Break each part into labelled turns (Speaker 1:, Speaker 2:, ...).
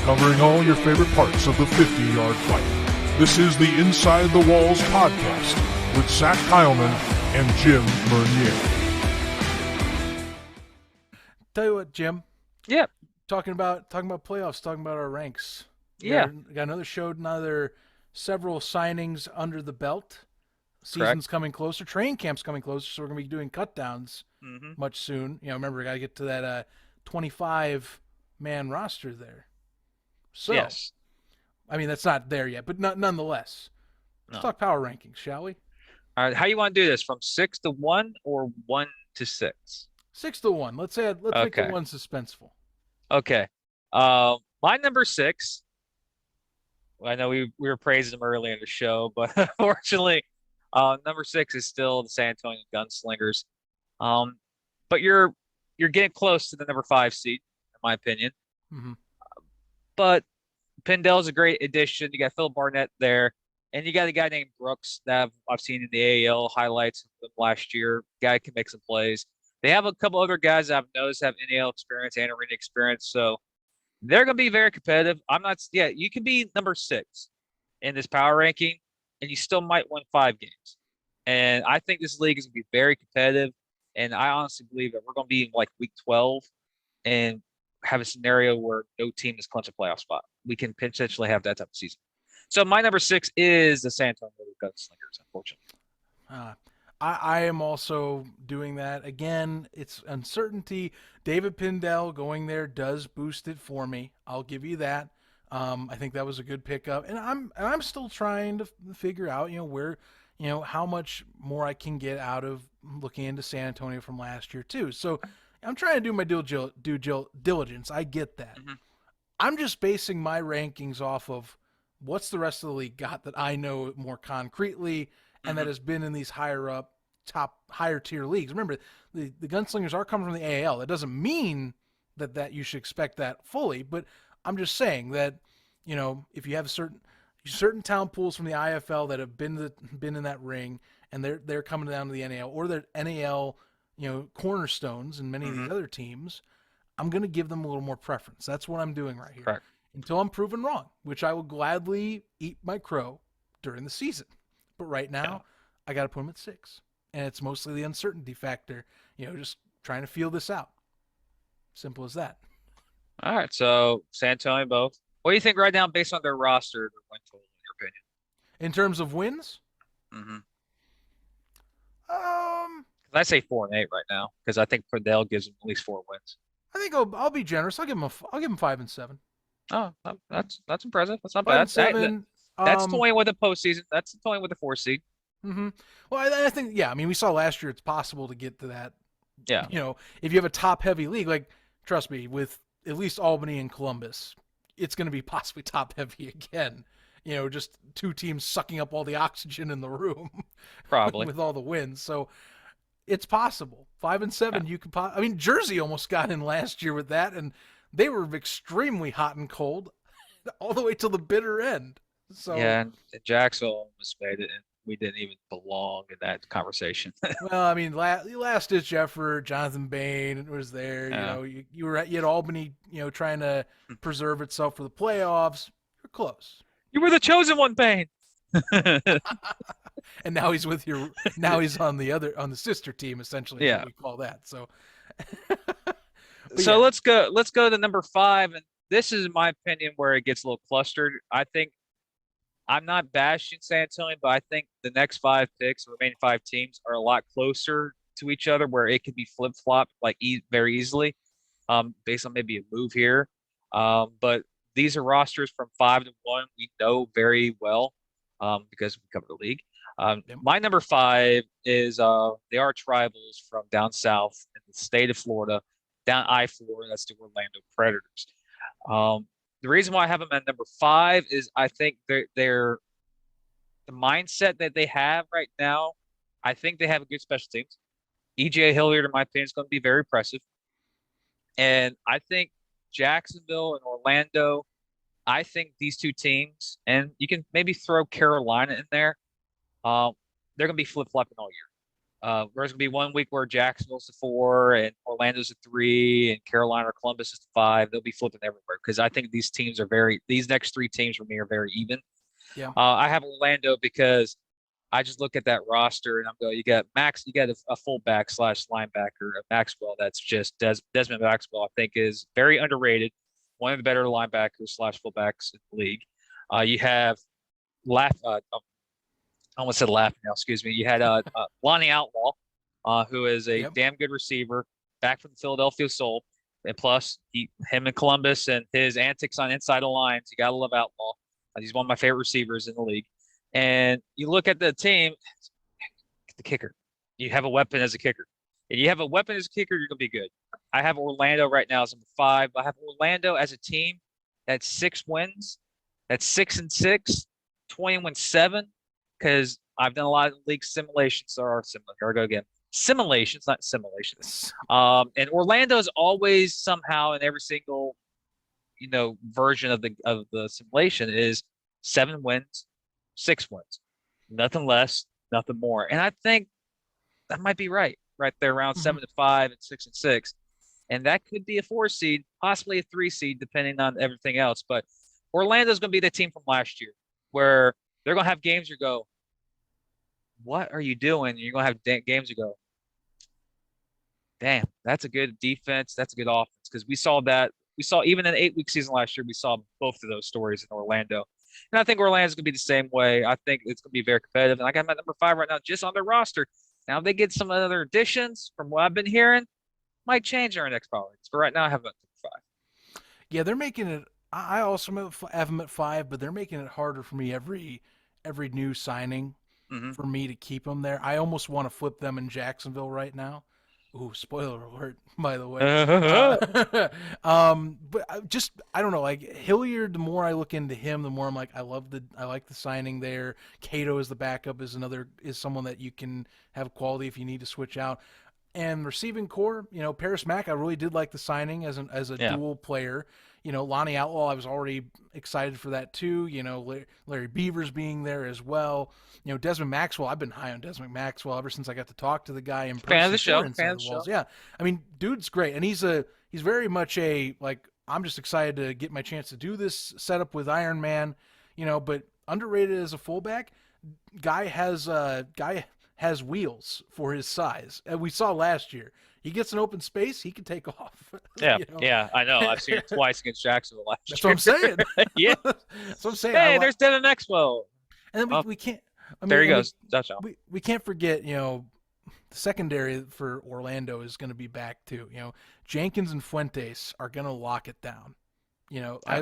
Speaker 1: covering all your favorite parts of the 50-yard fight. This is the Inside the Walls podcast with Zach Kyleman and Jim Mernier.
Speaker 2: Tell you what, Jim.
Speaker 3: Yeah.
Speaker 2: Talking about playoffs, talking about our ranks.
Speaker 3: Yeah.
Speaker 2: Got another several signings under the belt. Season's coming closer. Training camp's coming closer, so we're going to be doing cutdowns much soon. Remember, we got to get to that 25-man roster there. So,
Speaker 3: yes.
Speaker 2: I mean, that's not there yet, but nonetheless. Let's talk power rankings, shall we?
Speaker 3: All right. How you want to do this? From 6 to 1 or 1 to 6?
Speaker 2: 6 to 1. Let's make the 1 suspenseful.
Speaker 3: Okay. My number 6. I know we were praising him earlier in the show, but unfortunately, number 6 is still the San Antonio Gunslingers. But you're getting close to the number 5 seed, in my opinion.
Speaker 2: Mm-hmm.
Speaker 3: But Pindell's a great addition. You got Phil Barnett there, and you got a guy named Brooks that I've seen in the AAL highlights of last year. Guy can make some plays. They have a couple other guys that I've noticed have NAL experience and arena experience, so they're going to be very competitive. You can be number 6 in this power ranking, and you still might win 5 games. And I think this league is going to be very competitive, and I honestly believe that we're going to be in like week 12 and have a scenario where no team is clinching a playoff spot. We can potentially have that type of season. So my number 6 is the San Antonio Gunslingers, unfortunately.
Speaker 2: I am also doing that. Again, it's uncertainty. David Pindell going there does boost it for me. I'll give you that. I think that was a good pickup, and I'm still trying to figure out, where, how much more I can get out of looking into San Antonio from last year too. So I'm trying to do my due diligence. I get that. Mm-hmm. I'm just basing my rankings off of what's the rest of the league got that I know more concretely and that has been in these higher tier leagues. Remember, the Gunslingers are coming from the AAL. That doesn't mean that you should expect that fully, but I'm just saying that, if you have certain talent pools from the IFL that have been in that ring and they're coming down to the NAL, or they're NAL cornerstones in many of the other teams, I'm going to give them a little more preference. That's what I'm doing right here.
Speaker 3: Correct.
Speaker 2: Until I'm proven wrong, which I will gladly eat my crow during the season. But right now, I got to put them at 6. And it's mostly the uncertainty factor, just trying to feel this out. Simple as that.
Speaker 3: All right, so San Antonio both. What do you think right now based on their roster, their win total, in your opinion?
Speaker 2: In terms of wins?
Speaker 3: Mm-hmm. I say 4 and 8 right now because I think Pindell gives them at least 4 wins.
Speaker 2: I think I'll be generous. I'll give them 5 and 7.
Speaker 3: Oh, that's impressive. That's not
Speaker 2: 5
Speaker 3: bad.
Speaker 2: And 7.
Speaker 3: That's toying with the postseason. That's toying with the 4 seed.
Speaker 2: Mm-hmm. Well, I think, we saw last year it's possible to get to that.
Speaker 3: Yeah.
Speaker 2: If you have a top-heavy league, like, trust me, with at least Albany and Columbus, it's going to be possibly top-heavy again. Just 2 teams sucking up all the oxygen in the room.
Speaker 3: Probably.
Speaker 2: with all the wins. So it's possible. 5 and 7, you could Jersey almost got in last year with that, and they were extremely hot and cold all the way till the bitter end. So
Speaker 3: yeah, and Jacksonville almost made it, and we didn't even belong in that conversation.
Speaker 2: Well, last-ditch effort. Jonathan Bain was there.
Speaker 3: Yeah.
Speaker 2: You had Albany, trying to preserve itself for the playoffs. You're close.
Speaker 3: You were the chosen one, Bain.
Speaker 2: And now he's he's on the sister team, essentially.
Speaker 3: Yeah,
Speaker 2: what we call that. So.
Speaker 3: So let's go to number 5, and this is my opinion where it gets a little clustered. I think I'm not bashing San Antonio, but I think the next 5 picks, the remaining 5 teams, are a lot closer to each other where it could be flip-flopped very easily, based on maybe a move here. But these are rosters from 5 to 1 we know very well because we cover the league. My number 5 is they are tribals from down south in the state of Florida, down I-4. That's the Orlando Predators. The reason why I have them at number 5 is I think they're the mindset that they have right now. I think they have a good special teams. EJ Hilliard, in my opinion, is going to be very impressive. And I think Jacksonville and Orlando, I think these 2 teams, and you can maybe throw Carolina in there, they're going to be flip-flopping all year. There's gonna be 1 week where Jacksonville's the 4 and Orlando's the 3 and Carolina or Columbus is the 5. They'll be flipping everywhere because I think these next 3 teams for me are very even.
Speaker 2: Yeah.
Speaker 3: I have Orlando because I just look at that roster and I'm going, you got a fullback / linebacker, Maxwell. That's just Desmond Maxwell. I think is very underrated, one of the better linebackers / fullbacks in the league. You have I almost said laughing now, excuse me. You had Lonnie Outlaw, who is a damn good receiver, back from the Philadelphia Soul. And plus, him and Columbus and his antics on inside the lines, you got to love Outlaw. He's one of my favorite receivers in the league. And you look at the team, the kicker. You have a weapon as a kicker. If you have a weapon as a kicker, you're going to be good. I have Orlando right now as number 5. I have Orlando as a team that's 6 wins. That's 6-6, 20-7. Because I've done a lot of league simulations. Simulations, not simulations. And Orlando is always somehow in every single, version of the simulation is 7 wins, 6 wins, nothing less, nothing more. And I think that might be right there around 7-5 and 6-6, and that could be a 4 seed, possibly a 3 seed, depending on everything else. But Orlando's going to be the team from last year where they're going to have games you go, what are you doing? And you're going to have games you go, damn, that's a good defense. That's a good offense. Because we saw even in the 8-week season last year, we saw both of those stories in Orlando. And I think Orlando's going to be the same way. I think it's going to be very competitive. And I got my number 5 right now just on their roster. Now, if they get some other additions from what I've been hearing, might change our next power rankings. But right now, I have them at number 5.
Speaker 2: Yeah, they're making it. I also have them at 5, but they're making it harder for me every new signing for me to keep them there. I almost want to flip them in Jacksonville right now. Ooh, spoiler alert, by the way. But I don't know. Like Hilliard, the more I look into him, the more I'm like, I like the signing there. Cato as the backup is someone that you can have quality if you need to switch out. And receiving core, Paris Mack, I really did like the signing as a dual player. Lonnie Outlaw, I was already excited for that too. Larry Beavers being there as well. Desmond Maxwell, I've been high on Desmond Maxwell ever since I got to talk to the guy in person.
Speaker 3: Fan of the show.
Speaker 2: Yeah, I mean, dude's great, and he's very much I'm just excited to get my chance to do this setup with Iron Man. But underrated as a fullback, guy has wheels for his size. And we saw last year. He gets an open space, he can take off.
Speaker 3: Yeah, yeah, I know. I've seen it twice against Jacksonville last year.
Speaker 2: That's what I'm saying.
Speaker 3: Yeah.
Speaker 2: That's what I'm saying.
Speaker 3: Hey, there's Devin Maxwell.
Speaker 2: And then we can't.
Speaker 3: There he goes. Touchdown.
Speaker 2: We can't forget, the secondary for Orlando is going to be back too. Jenkins and Fuentes are going to lock it down. I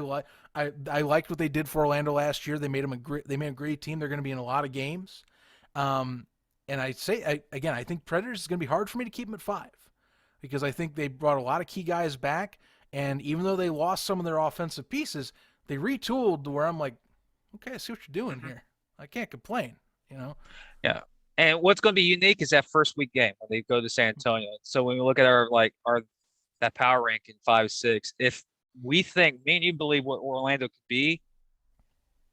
Speaker 2: liked what they did for Orlando last year. They made a great team. They're going to be in a lot of games. And I think Predators is going to be hard for me to keep them at 5 because I think they brought a lot of key guys back. And even though they lost some of their offensive pieces, they retooled to where I'm like, okay, I see what you're doing here. I can't complain,
Speaker 3: Yeah. And what's going to be unique is that first week game when they go to San Antonio. So when we look at our that power ranking 5-6, if we think, me and you believe what Orlando could be,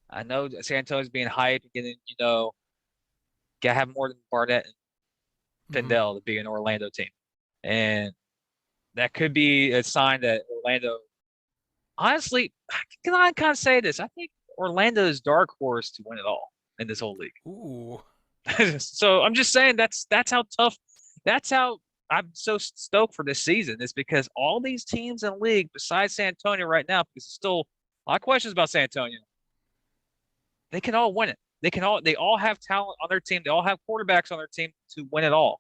Speaker 3: I know San Antonio's being hyped and getting, got to have more than Barnett and Pindell to be an Orlando team. And that could be a sign that Orlando, honestly, can I kind of say this? I think Orlando's dark horse to win it all in this whole league.
Speaker 2: Ooh.
Speaker 3: So I'm just saying that's how tough. That's how I'm so stoked for this season. Is because all these teams in the league, besides San Antonio right now, because there's still a lot of questions about San Antonio, they can all win it. They all have talent on their team. They all have quarterbacks on their team to win it all.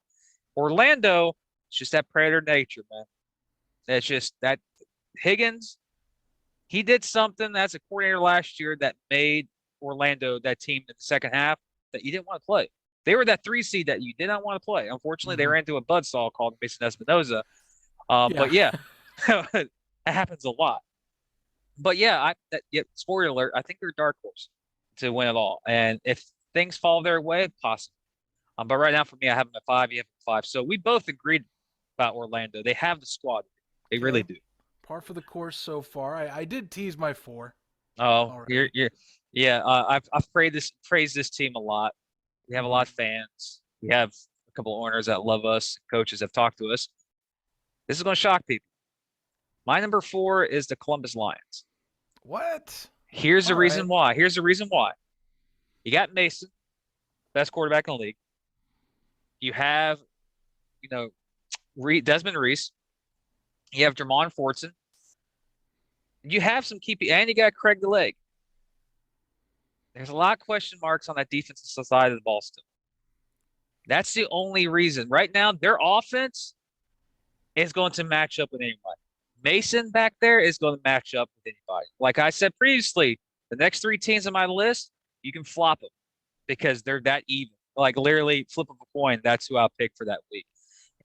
Speaker 3: Orlando, it's just that predator nature, man. It's just that Higgins, he did something as a coordinator last year that made Orlando that team in the second half that you didn't want to play. They were that 3 seed that you did not want to play. Unfortunately, they ran into a buzzsaw called Mason Espinoza. But yeah, that happens a lot. But yeah, spoiler alert, I think they're dark horse to win it all. And if things fall their way, possible. But right now, for me, I have them at 5. You have them at 5. So we both agreed about Orlando. They have the squad. They really do.
Speaker 2: Par for the course so far. I did tease my 4.
Speaker 3: Oh, yeah. I've praised this team a lot. We have a lot of fans. We have a couple of owners that love us, coaches have talked to us. This is going to shock people. My number 4 is the Columbus Lions.
Speaker 2: What?
Speaker 3: Here's the
Speaker 2: All
Speaker 3: reason
Speaker 2: right.
Speaker 3: why. You got Mason, best quarterback in the league. You have, Desmond Reese. You have Jermon Fortson. You have some and you got Craig DeLeg. There's a lot of question marks on that defensive side of the ball still. That's the only reason. Right now, their offense is going to match up with anybody. Mason back there is going to match up with anybody. Like I said previously, the next 3 teams on my list, you can flop them because they're that even. Like literally flip of a coin, that's who I'll pick for that week.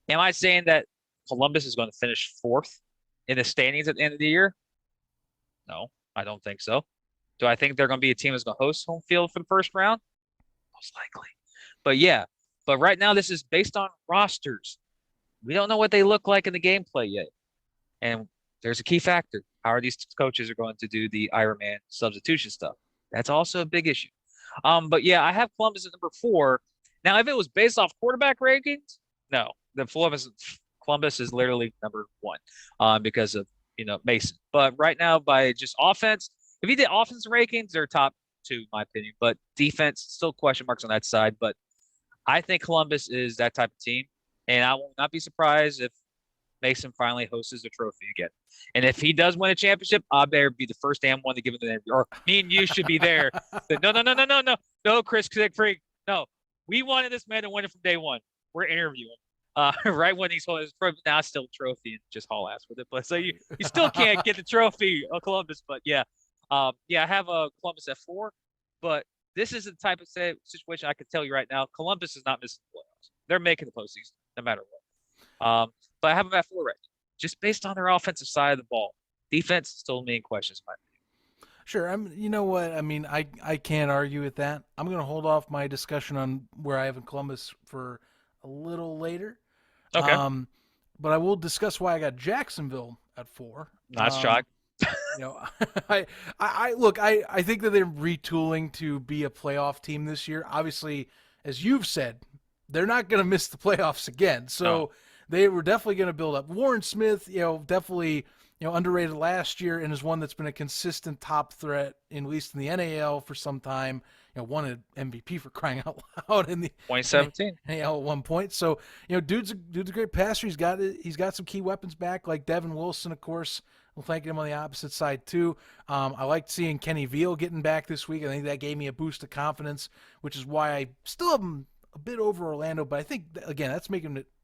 Speaker 3: Am I saying that Columbus is going to finish 4th in the standings at the end of the year? No, I don't think so. Do I think they're going to be a team that's going to host home field for the first round? Most likely. But yeah, right now this is based on rosters. We don't know what they look like in the gameplay yet. And there's a key factor. How are these coaches are going to do the Ironman substitution stuff? That's also a big issue. But yeah, I have Columbus at number 4. Now, if it was based off quarterback rankings, no. The Columbus is literally number 1 because of Mason. But right now, by just offense, if you did offense rankings, they're top 2, in my opinion. But defense, still question marks on that side. But I think Columbus is that type of team, and I will not be surprised if Mason finally hosts the trophy again. And if he does win a championship, I better be the first damn one to give him the interview. Or me and you should be there. No, Chris Freak. No, we wanted this man to win it from day one. We're interviewing. Right when he's holding his trophy, now still trophy and just haul ass with it. But so you still can't get the trophy of Columbus. But yeah, I have a Columbus at 4. But this is the type of situation I can tell you right now. Columbus is not missing the playoffs. They're making the postseason no matter what. But I have them at 4 right now, just based on their offensive side of the ball. Defense still a million questions, in my opinion.
Speaker 2: Sure. You know what? I mean, I can't argue with that. I'm going to hold off my discussion on where I have in Columbus for a little later.
Speaker 3: Okay.
Speaker 2: But I will discuss why I got Jacksonville at 4.
Speaker 3: Nice shock.
Speaker 2: I look, I think that they're retooling to be a playoff team this year. Obviously, as you've said, they're not going to miss the playoffs again. So they were definitely going to build up. Warren Smith, definitely, underrated last year and is one that's been a consistent top threat, at least in the NAL for some time. Won an MVP for crying out loud in the
Speaker 3: 2017
Speaker 2: NAL at one point. So, dude's a great passer. He's got some key weapons back, like Devin Wilson, of course. We'll thank him on the opposite side too. I liked seeing Kenny Veal getting back this week. I think that gave me a boost of confidence, which is why I still have him a bit over Orlando. But I think again,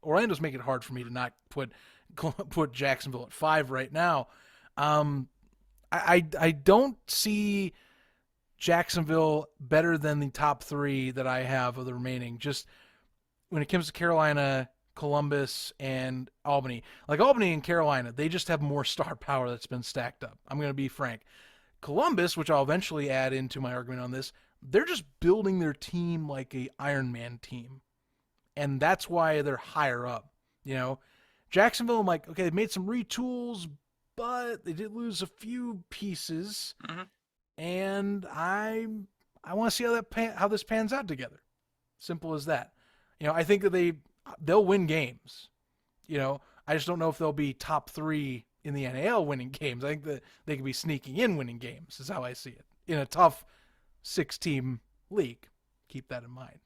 Speaker 2: Orlando's making it hard for me to not put Jacksonville at 5 right now. I don't see Jacksonville better than the top 3 that I have of the remaining. Just when it comes to Carolina, Columbus, and Albany. Like Albany and Carolina, they just have more star power that's been stacked up. I'm going to be frank. Columbus, which I'll eventually add into my argument on this, they're just building their team like a Iron Man team. And that's why they're higher up. Jacksonville, I'm like, okay, they made some retools, but they did lose a few pieces.
Speaker 3: Mm-hmm.
Speaker 2: And I want to see how this pans out together. Simple as that. I think that they'll win games. I just don't know if they'll be top 3 in the NAL winning games. I think that they could be sneaking in winning games is how I see it. In a tough 6-team league. Keep that in mind.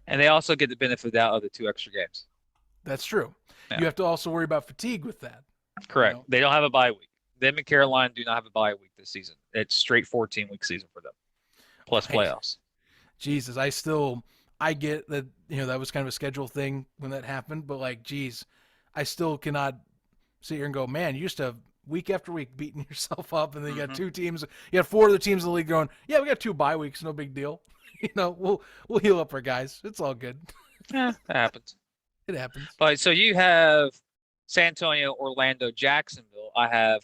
Speaker 3: And they also get the benefit out of the 2 extra games.
Speaker 2: That's true. Yeah. You have to also worry about fatigue with that.
Speaker 3: Correct. They don't have a bye week. Them and Carolina do not have a bye week this season. It's straight 14-week season for them, plus playoffs.
Speaker 2: Jesus, I get that, that was kind of a schedule thing when that happened, but I still cannot sit here and go, man, you used to have week after week beating yourself up, and then you got 2 teams, you got 4 other teams in the league going, yeah, we got 2 bye weeks, no big deal. We'll heal up our guys. It's all good.
Speaker 3: Yeah, that happens.
Speaker 2: It happens.
Speaker 3: But so you have San Antonio, Orlando, Jacksonville. I have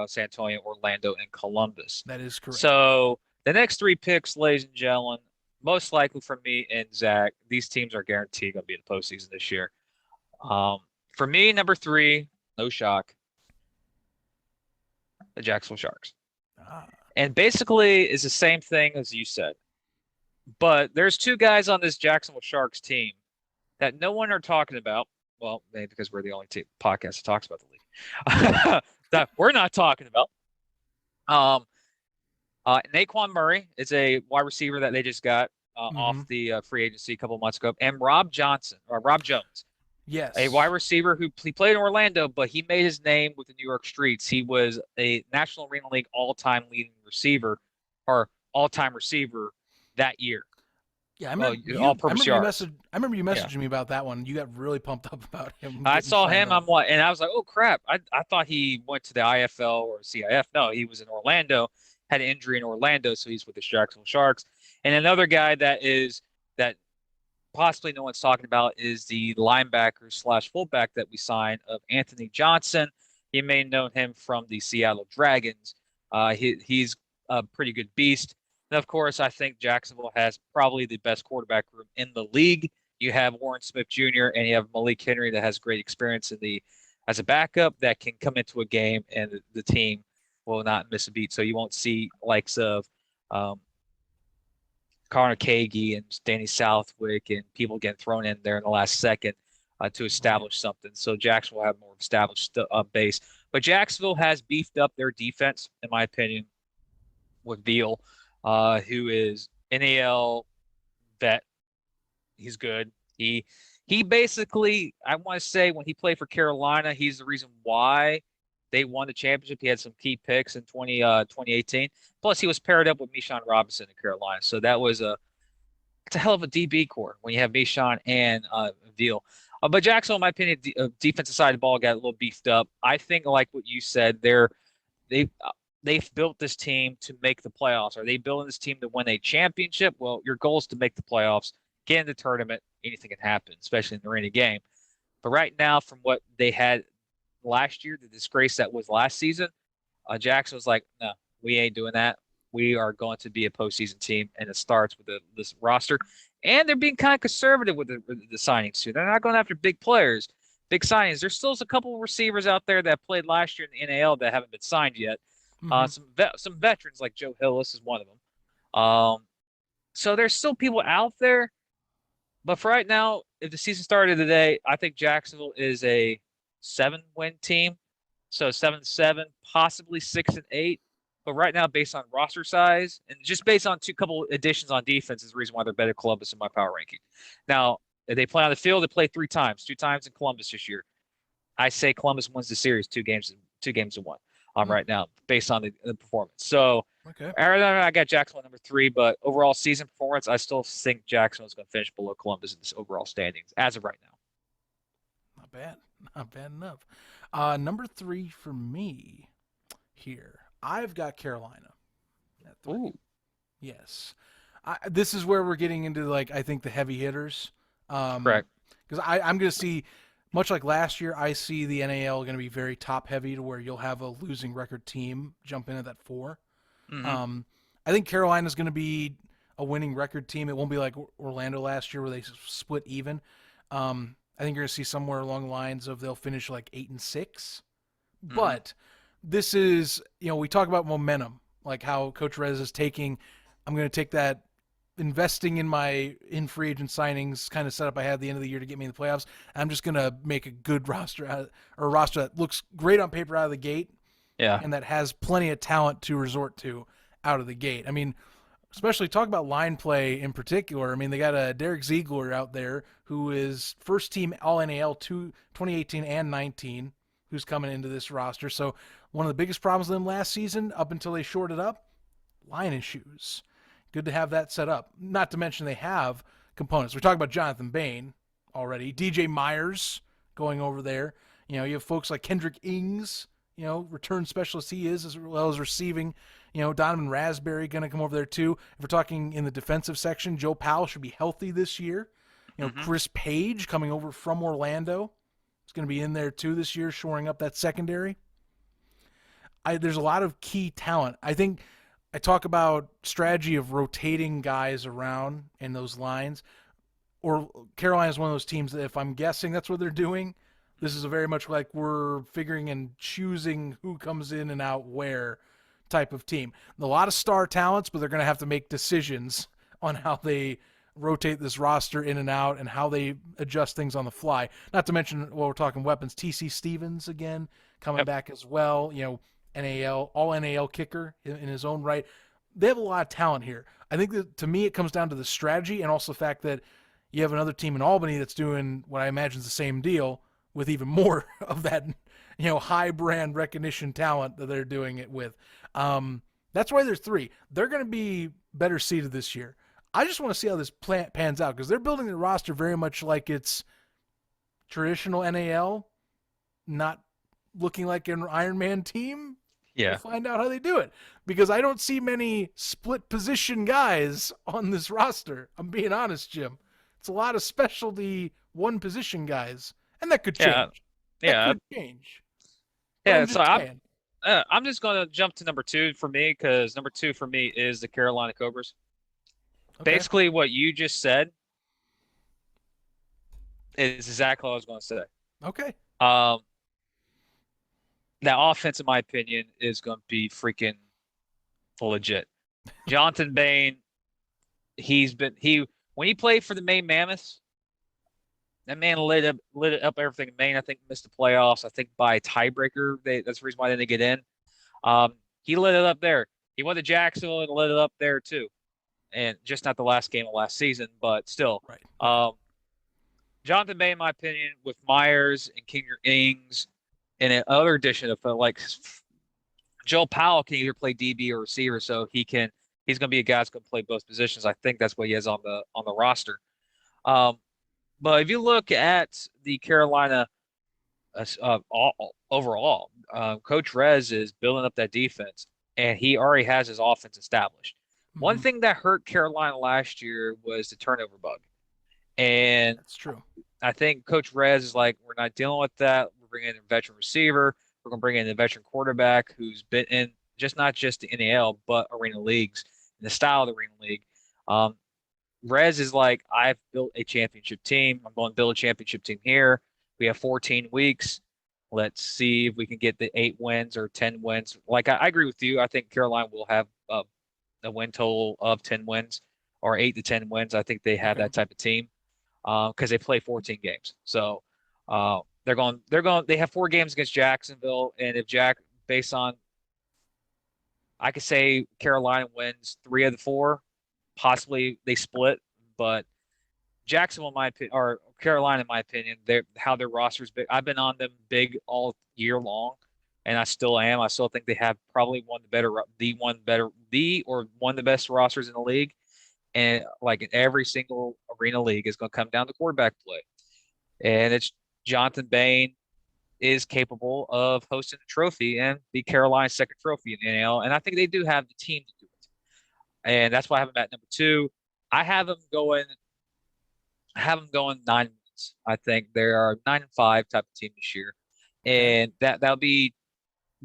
Speaker 3: San Antonio, Orlando, and Columbus.
Speaker 2: That is correct.
Speaker 3: So the next 3 picks, ladies and gentlemen, most likely for me and Zach, these teams are guaranteed going to be in the postseason this year. For me, number 3, no shock, the Jacksonville Sharks. And basically it's the same thing as you said. But there's 2 guys on this Jacksonville Sharks team that no one are talking about. Well, maybe because we're the only podcast that talks about the league that we're not talking about. Naquan Murray is a wide receiver that they just got off the free agency a couple months ago, and Rob Jones, a wide
Speaker 2: Yes.
Speaker 3: receiver who he played in Orlando, but he made his name with the New York streets. He was a National Arena League all-time leading receiver or all-time receiver that year.
Speaker 2: Yeah,
Speaker 3: All-purpose yards.
Speaker 2: I remember you
Speaker 3: Yeah.
Speaker 2: messaging me about that one. You got really pumped up about him.
Speaker 3: I
Speaker 2: getting
Speaker 3: saw
Speaker 2: signed
Speaker 3: him.
Speaker 2: off.
Speaker 3: And I was like, oh crap! I thought he went to the IFL or CIF. No, he was in Orlando. Had an injury in Orlando, so he's with the Jacksonville Sharks. And another guy that possibly no one's talking about is the linebacker / fullback that we signed of Anthony Johnson. You may know him from the Seattle Dragons. He's a pretty good beast. And of course, I think Jacksonville has probably the best quarterback room in the league. You have Warren Smith Jr. and you have Malik Henry that has great experience as a backup that can come into a game and the team will not miss a beat. So you won't see likes of Connor Kagi and Danny Southwick and people getting thrown in there in the last second to establish something. So Jacksonville will have more established base. But Jacksonville has beefed up their defense, in my opinion, with Veal, who is NAL vet. He's good. He basically, I want to say, when he played for Carolina, he's the reason why they won the championship. He had some key picks in 2018. Plus, he was paired up with Michon Robinson in Carolina. So that was it's a hell of a DB core when you have Michon and Veal. But Jacksonville, in my opinion, defensive side of the ball got a little beefed up. I think, like what you said, they've built this team to make the playoffs. Are they building this team to win a championship? Well, your goal is to make the playoffs, get in the tournament. Anything can happen, especially in the rainy game. But right now, from what they had last year, the disgrace that was last season, Jackson was like, no, we ain't doing that. We are going to be a postseason team, and it starts with this roster. And they're being kind of conservative with the signings, too. They're not going after big players, big signings. There's still a couple of receivers out there that played last year in the NAL that haven't been signed yet. Some veterans like Joe Hillis is one of them. So there's still people out there. But for right now, if the season started today, I think Jacksonville is a 7-win team. So 7-7, possibly 6-8. But right now, based on roster size and just based on couple additions on defense, is the reason why they're better Columbus in my power ranking. Now, if they play on the field, they play 3 times, 2 times in Columbus this year. I say Columbus wins the series 2 games to 1. Right now, based on the performance. So,
Speaker 2: okay.
Speaker 3: Arizona, I got Jacksonville number 3, but overall season performance, I still think Jacksonville is going to finish below Columbus in this overall standings as of right now.
Speaker 2: Not bad enough. Number 3 for me here. I've got Carolina at 3.
Speaker 3: Ooh.
Speaker 2: Yes. This is where we're getting into, I think the heavy hitters.
Speaker 3: Correct.
Speaker 2: Because I'm going to see, much like last year, I see the NAL going to be very top heavy to where you'll have a losing record team jump in at that 4.
Speaker 3: Mm-hmm.
Speaker 2: I think Carolina's going to be a winning record team. It won't be like Orlando last year where they split even. I think you're going to see somewhere along the lines of they'll finish 8-6. Mm-hmm. But this is, we talk about momentum, like how Coach Rez is taking, I'm going to take that investing in free agent signings kind of setup I had at the end of the year to get me in the playoffs. I'm just going to make a good roster or a roster that looks great on paper out of the gate.
Speaker 3: Yeah.
Speaker 2: And that has plenty of talent to resort to out of the gate. I mean, especially talk about line play in particular. I mean, they got a Derek Ziegler out there who is first team All-NAL 2018 and 19, who's coming into this roster. So one of the biggest problems with them last season, up until they shorted up, line issues. Good to have that set up. Not to mention they have components. We're talking about Jonathan Bain already. DJ Myers going over there. You have folks like Kendrick Ings, return specialist he is, as well as receiving. Donovan Raspberry going to come over there too. If we're talking in the defensive section, Joe Powell should be healthy this year. Chris Page coming over from Orlando is going to be in there too this year, shoring up that secondary. There's a lot of key talent. I think I talk about strategy of rotating guys around in those lines. Or Carolina is one of those teams that if I'm guessing that's what they're doing, this is a very much like we're figuring and choosing who comes in and out where type of team. A lot of star talents, but they're going to have to make decisions on how they rotate this roster in and out and how they adjust things on the fly. Not to mention, while we're talking weapons, T.C. Stevens again coming back as well. NAL, all NAL kicker in his own right. They have a lot of talent here. I think that to me it comes down to the strategy and also the fact that you have another team in Albany that's doing what I imagine is the same deal with even more of that, high brand recognition talent that they're doing it with. That's why there's 3. They're going to be better seeded this year. I just want to see how this pans out because they're building the roster very much like it's traditional NAL, not looking like an Ironman team.
Speaker 3: Yeah.
Speaker 2: We'll find out how they do it because I don't see many split position guys on this roster. I'm being honest, Jim. It's a lot of specialty one position guys, and that could change. That could change.
Speaker 3: Yeah, so I'm just going to jump to number 2 for me because number 2 for me is the Carolina Cobras. Okay. Basically, what you just said is exactly what I was going to say.
Speaker 2: Okay.
Speaker 3: That offense, in my opinion, is going to be freaking legit. Jonathan Bain, when he played for the Maine Mammoths, that man lit up everything in Maine. I think missed the playoffs. I think by a tiebreaker. That's the reason why they didn't get in. He lit it up there. He went to Jacksonville and lit it up there too. And just not the last game of last season, but still.
Speaker 2: Right.
Speaker 3: Jonathan Bain, in my opinion, with Myers and Kinger Ings, and another addition of like Joe Powell can either play DB or receiver, so he's going to be a guy that's going to play both positions. I think that's what he has on the roster. But if you look at the Carolina overall, Coach Rez is building up that defense, and he already has his offense established. Mm-hmm. One thing that hurt Carolina last year was the turnover bug. And
Speaker 2: that's true.
Speaker 3: I think Coach Rez is like, we're not dealing with that. We're bringing in a veteran receiver. We're going to bring in a veteran quarterback who's been in not just the NAL, but arena leagues and the style of the arena league. Rez is like, I've built a championship team. I'm going to build a championship team here. We have 14 weeks. Let's see if we can get the 8 wins or 10 wins. Like, I agree with you. I think Carolina will have a win total of 10 wins or 8 to 10 wins. I think they have that type of team because they play 14 games. So they have 4 games against Jacksonville. And if based on, I could say Carolina wins 3 of the 4. Possibly they split, but Jacksonville, in my opinion, or Carolina, in my opinion, how their roster's big. I've been on them big all year long, and I still am. I still think they have probably one of the best rosters in the league. And like in every single arena league is going to come down to quarterback play. And it's Jonathan Bain is capable of hosting a trophy and be Carolina's second trophy in the NL. And I think they do have the team to do it. And that's why I have them at number 2. I have them going 9 wins. I think they are a 9-5 type of team this year. And that'll be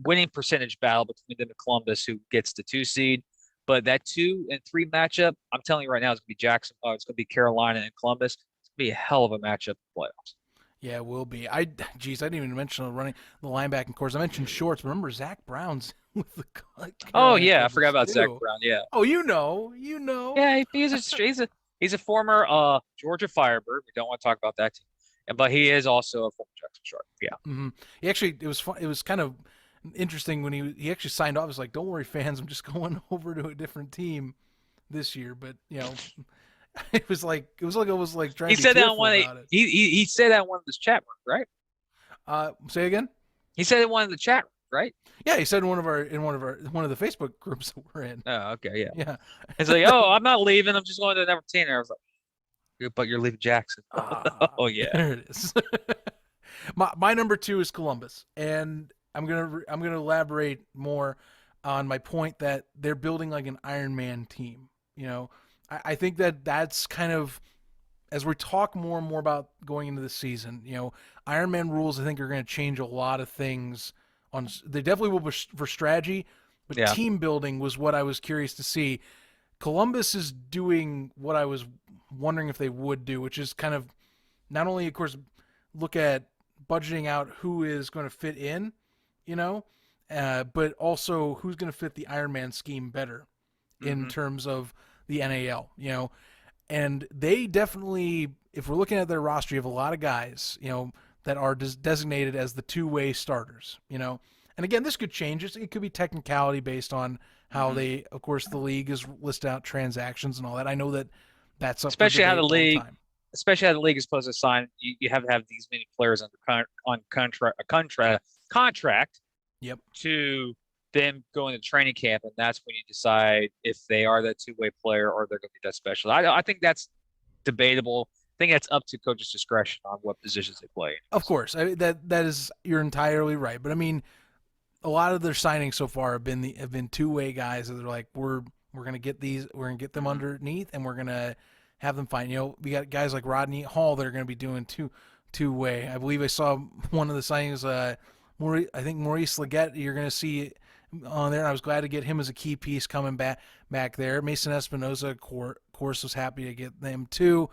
Speaker 3: winning percentage battle between them and Columbus, who gets the 2 seed. But that 2 and 3 matchup, I'm telling you right now, it's going to be it's going to be Carolina and Columbus. It's going to be a hell of a matchup in the playoffs.
Speaker 2: Yeah, it will be. I didn't even mention the linebacking course. I mentioned Shorts. Remember Zach Brown's with the
Speaker 3: Oh yeah, I forgot about Zach Brown. Yeah.
Speaker 2: Oh, you know.
Speaker 3: Yeah, he's a former Georgia Firebird. We don't want to talk about that team, but he is also a former Jackson Shark. Yeah.
Speaker 2: Mm-hmm. He actually, it was fun. It was kind of interesting when he actually signed off. He was like, "Don't worry, fans, I'm just going over to a different team this year." But it was like trying. He said that on one.
Speaker 3: He said that in one of his chat rooms,
Speaker 2: right? Say again.
Speaker 3: He said in one of the chat rooms, right?
Speaker 2: Yeah, he said in one of the Facebook groups that we're in.
Speaker 3: Oh, okay,
Speaker 2: yeah.
Speaker 3: It's like, oh, I'm not leaving. I'm just going to number 10. I was like, but you're leaving Jackson. Oh yeah,
Speaker 2: there it is. my number 2 is Columbus, and I'm gonna elaborate more on my point that they're building like an Iron Man team. I think that's kind of, as we talk more and more about going into the season, Iron Man rules I think are going to change a lot of things. They definitely will for strategy, but team building was what I was curious to see. Columbus is doing what I was wondering if they would do, which is kind of not only, of course, look at budgeting out who is going to fit in, but also who's going to fit the Iron Man scheme better in terms of the NAL, And they definitely, if we're looking at their roster, you have a lot of guys, that are designated as the two-way starters, And again, this could change. It could be technicality based on how they, of course, the league is listed out transactions and all that. I know that's up
Speaker 3: Especially
Speaker 2: for
Speaker 3: how
Speaker 2: debate
Speaker 3: the
Speaker 2: all the
Speaker 3: league,
Speaker 2: time.
Speaker 3: especially how the league is supposed to sign. You have to have these many players on contract
Speaker 2: Yep.
Speaker 3: to them go into training camp, and that's when you decide if they are that two-way player or they're going to be that special. I think that's debatable. I think that's up to coach's discretion on what positions they play.
Speaker 2: Of course, that is, you're entirely right. But I mean, a lot of their signings so far have been two-way guys that they're like, we're gonna get them underneath, and we're gonna have them fight. We got guys like Rodney Hall that are gonna be doing two-way. I believe I saw one of the signings. I think Maurice Leggett, you're gonna see on there. And I was glad to get him as a key piece coming back there. Mason Espinoza, of course, was happy to get them too.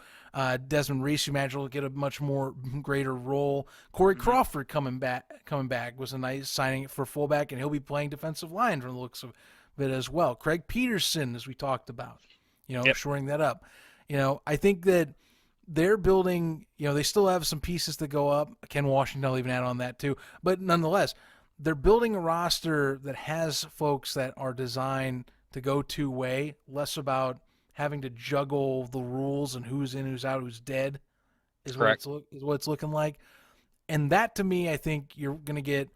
Speaker 2: Desmond Reese, you imagine, will get a much more greater role. Corey Crawford coming back was a nice signing for fullback, and he'll be playing defensive line from the looks of it as well. Craig Peterson, as we talked about, shoring that up. I think that they're building, they still have some pieces to go up. Ken Washington, I'll even add on that too. But nonetheless, they're building a roster that has folks that are designed to go two-way, less about having to juggle the rules and who's in, who's out, who's dead is what it's looking like. And that, to me, I think you're going to get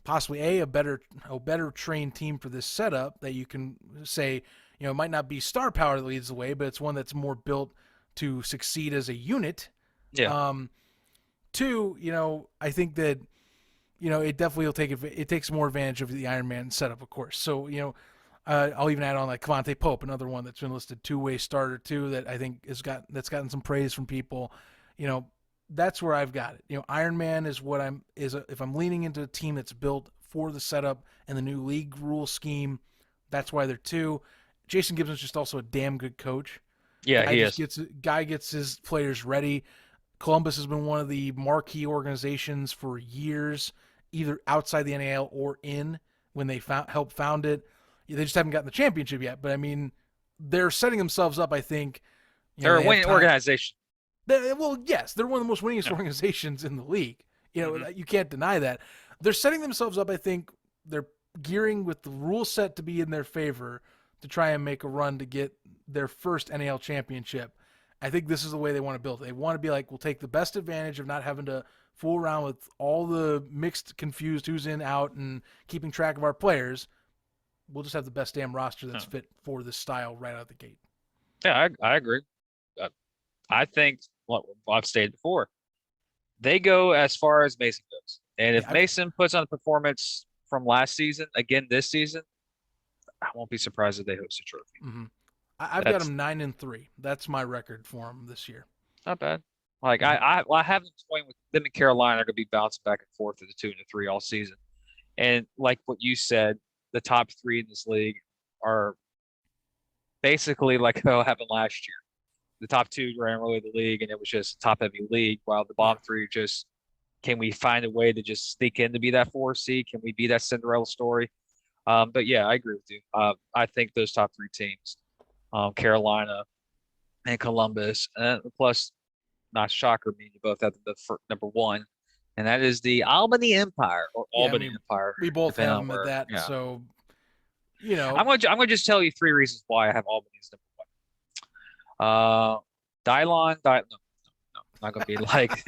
Speaker 2: possibly a better trained team for this setup that you can say, it might not be star power that leads the way, but it's one that's more built to succeed as a unit.
Speaker 3: Yeah.
Speaker 2: Two, I think that it definitely it takes more advantage of the Iron Man setup, of course. So, I'll even add on like Cavante Pope, another one that's been listed two-way starter too, that I think that's gotten some praise from people. That's where I've got it. Iron Man is if I'm leaning into a team that's built for the setup and the new league rule scheme, that's why they're two. Jason Gibson's just also a damn good coach.
Speaker 3: Yeah, he is.
Speaker 2: Guy gets his players ready. Columbus has been one of the marquee organizations for years, either outside the NAL or in when they helped found it. They just haven't gotten the championship yet. But, I mean, they're setting themselves up, I think.
Speaker 3: They're a winning organization.
Speaker 2: Well, yes, they're one of the most winningest organizations in the league. You can't deny that. They're setting themselves up, I think. They're gearing with the rule set to be in their favor to try and make a run to get their first NAL championship. I think this is the way they want to build it. They want to be like, we'll take the best advantage of not having to fool around with all the mixed, confused who's in, out, and keeping track of our players. We'll just have the best damn roster that's fit for this style right out of the gate.
Speaker 3: Yeah, I agree. I think what I've stated before, they go as far as Mason goes. And if Mason puts on a performance from last season, again this season, I won't be surprised if they host a trophy.
Speaker 2: Mm-hmm. I've got them 9-3. That's my record for them this year.
Speaker 3: Not bad. Like I have them toying with them in Carolina are going to be bouncing back and forth to the 2 and the 3 all season. And like what you said, the top 3 in this league are basically like what happened last year. The top 2 ran really the league, and it was just top heavy league. While the bottom 3 just, can we find a way to just sneak in to be that 4 seed? Can we be that Cinderella story? But yeah, I agree with you. I think those top 3 teams, Carolina and Columbus, plus not shocker, me, you both have the number 1, and that is the Albany Empire or Albany Empire.
Speaker 2: We both have them at that, so
Speaker 3: I'm going to just tell you 3 reasons why I have Albany as number 1. No, I'm not going to be like.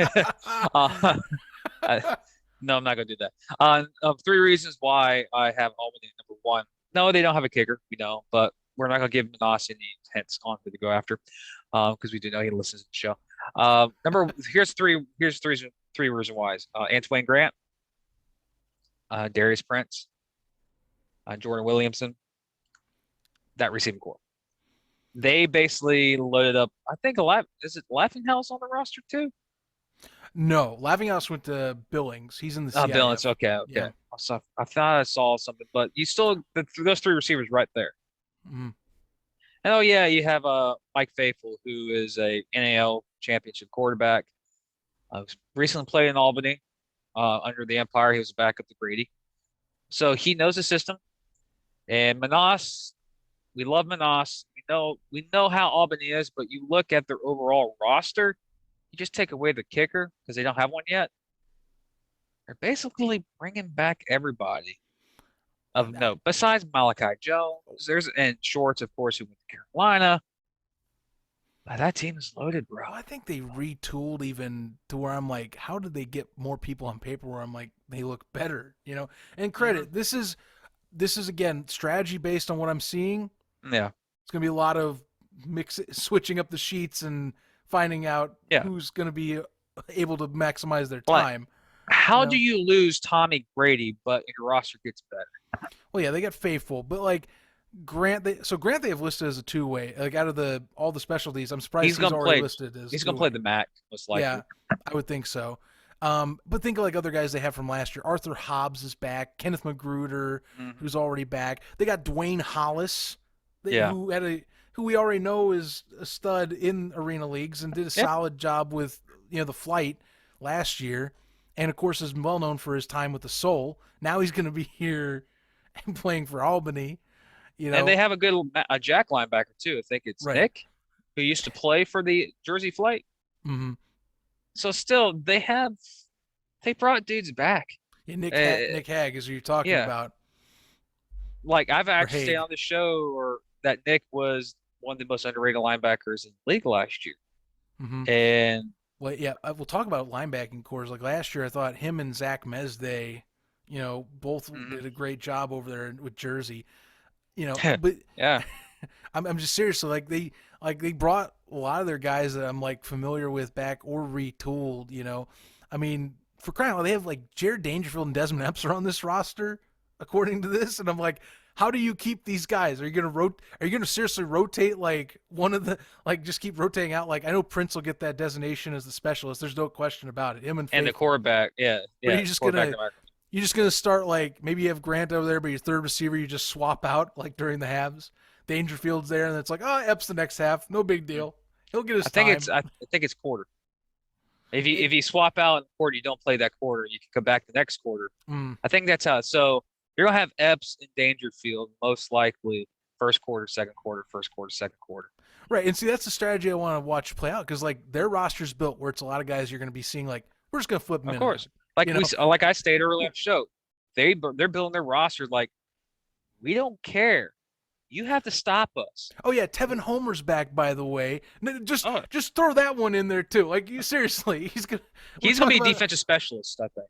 Speaker 3: No, I'm not going to do that. 3 reasons why I have Albany at number 1. No, they don't have a kicker, we know, but we're not going to give Manassi any hints on who to go after, because we do know he listens to the show. Here's three reasons why. Antoine Grant, Darius Prince, Jordan Williamson, that receiving core. They basically loaded up. I think is it Laughing House on the roster too?
Speaker 2: No, Laughing House went to Billings. He's in the CIF.
Speaker 3: Billings. Okay. Yeah. I thought I saw something, but you still those 3 receivers right there.
Speaker 2: Mm-hmm.
Speaker 3: And you have Mike Faithful, who is a NAL championship quarterback. Recently played in Albany under the Empire. He was a backup to Grady, so he knows the system. And Manas We love Manas. We know how Albany is, but you look at their overall roster, you just take away the kicker because they don't have one yet. They're basically bringing back everybody of note, besides Malachi Jones. And Shorts, of course, who went to Carolina. But that team is loaded, bro.
Speaker 2: Well, I think they retooled even to where I'm like, how did they get more people on paper where I'm like, they look better, And credit, this is again strategy based on what I'm seeing.
Speaker 3: Yeah.
Speaker 2: It's gonna be a lot of switching up the sheets and finding out who's gonna be able to maximize their time.
Speaker 3: How do you lose Tommy Grady, but your roster gets better?
Speaker 2: Well, yeah, they got Faithful, but like Grant they have listed as a two-way. Like out of all the specialties, I'm surprised he's already listed as
Speaker 3: he's gonna play the MAC most likely.
Speaker 2: Yeah, I would think so. But think of like other guys they have from last year. Arthur Hobbs is back. Kenneth Magruder, who's already back. They got Dwayne Hollis, who we already know is a stud in arena leagues and did a solid job with the flight last year, and of course is well known for his time with the Soul. Now he's going to be here and playing for Albany.
Speaker 3: And they have a jack linebacker too. I think it's Nick, who used to play for the Jersey Flight.
Speaker 2: Mm-hmm.
Speaker 3: So still, they brought dudes back.
Speaker 2: Yeah, Nick Hag is who you're talking about.
Speaker 3: Like I've actually stayed on the show that Nick was one of the most underrated linebackers in the league last year.
Speaker 2: Mm-hmm.
Speaker 3: And
Speaker 2: we'll talk about linebacking cores. Like last year, I thought him and Zach Mesday, both did a great job over there with Jersey. But
Speaker 3: yeah,
Speaker 2: I'm just seriously they brought a lot of their guys that I'm like familiar with back or retooled. I mean, for crying out loud, they have like Jared Dangerfield and Desmond Epps are on this roster according to this, and I'm like, how do you keep these guys? Are you gonna seriously rotate like one of the just keep rotating out? Like I know Prince will get that designation as the specialist. There's no question about it. Him and
Speaker 3: the quarterback, yeah.
Speaker 2: But you're just gonna start like maybe you have Grant over there, but your third receiver you just swap out like during the halves. Dangerfield's there, and it's like, oh, Epps the next half, no big deal. He'll get his time.
Speaker 3: I think it's quarter. If you swap out in the quarter, you don't play that quarter. You can come back the next quarter. I think that's how. So you're gonna have Epps and Dangerfield most likely first quarter, second quarter, first quarter, second quarter.
Speaker 2: Right, and see that's the strategy I want to watch play out because like their roster's built where it's a lot of guys you're gonna be seeing like we're just gonna flip them.
Speaker 3: Of course, like I stated earlier on the show, they're building their roster like we don't care. You have to stop us.
Speaker 2: Oh yeah, Tevin Homer's back, by the way. Just throw that one in there too. Like you seriously, he's gonna
Speaker 3: be a defensive specialist. I think.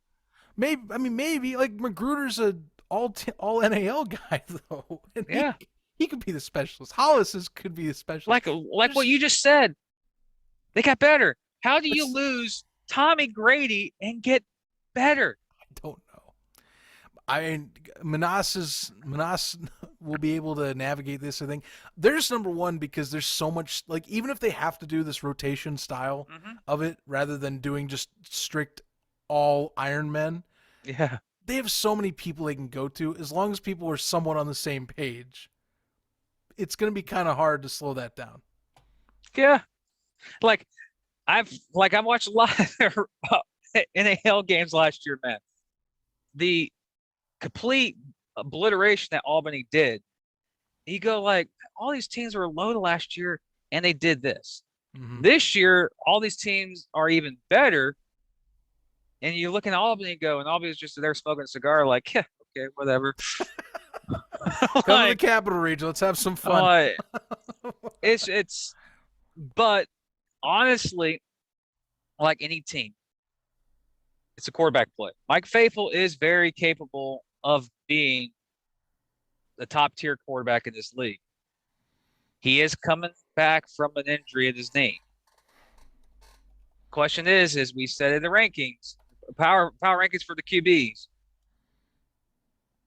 Speaker 2: Maybe like Magruder's a all NAL guy though. And he could be the specialist. Hollis could be the specialist.
Speaker 3: Like what you just said. They got better. How do you lose Tommy Grady and get better?
Speaker 2: I don't know. I mean, Manas will be able to navigate this. I think they're just number one because there's so much. Like, even if they have to do this rotation style of it rather than doing just strict all Iron Men, they have so many people they can go to. As long as people are somewhat on the same page, it's going to be kind of hard to slow that down.
Speaker 3: Yeah, I've watched a lot of NAL games last year, man. The complete obliteration that Albany did. You go like, all these teams were loaded last year, and they did this. This year, all these teams are even better. And you look at Albany and go, and Albany's just there smoking a cigar, like, yeah, okay, whatever.
Speaker 2: Come to the Capital Region. Let's have some fun.
Speaker 3: But honestly, like any team, it's a quarterback play. Mike Faithful is very capable of being the top tier quarterback in this league. He is coming back from an injury in his knee. Question is, as we said in the rankings, power rankings for the QBs,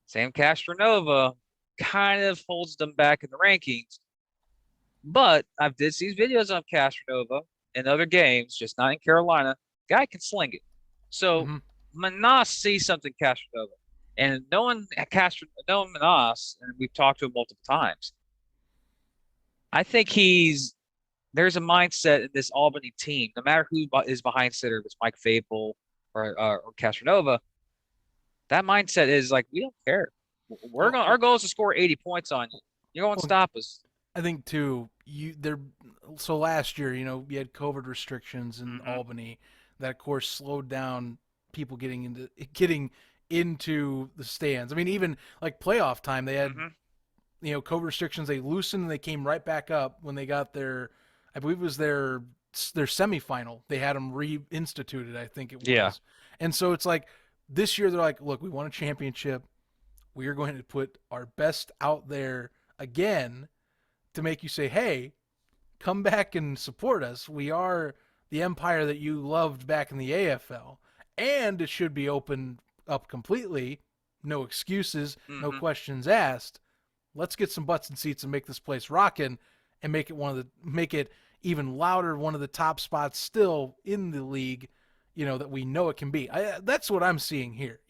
Speaker 3: Sam Castronova kind of holds them back in the rankings. But I did see videos on Castronova in other games, just not in Carolina. Guy can sling it. So Manas sees something Castronova. And knowing Manas, and we've talked to him multiple times, I think there's a mindset in this Albany team, no matter who is behind center, if it's Mike Faithful or Castronova, that mindset is like, we don't care. Our goal is to score 80 points on you. You won't
Speaker 2: Well,
Speaker 3: stop us.
Speaker 2: I think too, so last year, we had COVID restrictions in
Speaker 3: Mm-hmm.
Speaker 2: Albany that of course slowed down people getting into the stands. I mean, even like playoff time, they had
Speaker 3: Mm-hmm.
Speaker 2: COVID restrictions. They loosened and they came right back up when they got I believe it was their semifinal. They had them reinstituted, I think it
Speaker 3: Yeah.
Speaker 2: was. And so it's like this year they're like, look, we won a championship. We are going to put our best out there again to make you say, hey, come back and support us. We are the empire that you loved back in the AFL. And it should be opened up completely. No excuses, no
Speaker 3: Mm-hmm.
Speaker 2: questions asked. Let's get some butts and seats and make this place rocking and make it even louder, one of the top spots still in the league, that we know it can be. That's what I'm seeing here.